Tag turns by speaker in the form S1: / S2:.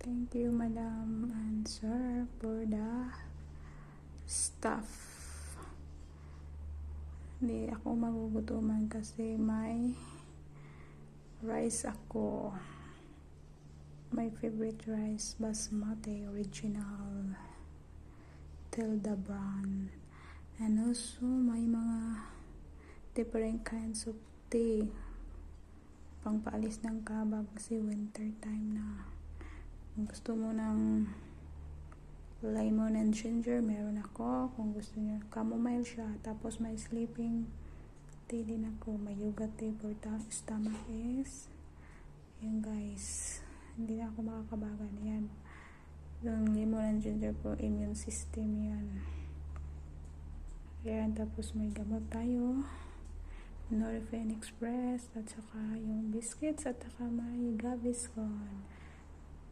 S1: Thank you, madam and sir, for the stuff. Hindi ako magugutuman kasi may rice ako. My favorite rice, basmati original, Tilda brand. And also may mga different kinds of tea, pangpaalis ng kabag kasi winter time na. Kung gusto mo ng lemon and ginger, meron ako. Kung gusto niyo, chamomile siya. Tapos may sleeping tea din ako. May yoga tea for stomach is. Yan guys. Hindi na ako makakabagan. Yan. Yung lemon and ginger for immune system yan. Yan. Tapos may gamot tayo. Norepinephrine Express. At saka yung biscuits. At saka may Gaviscon.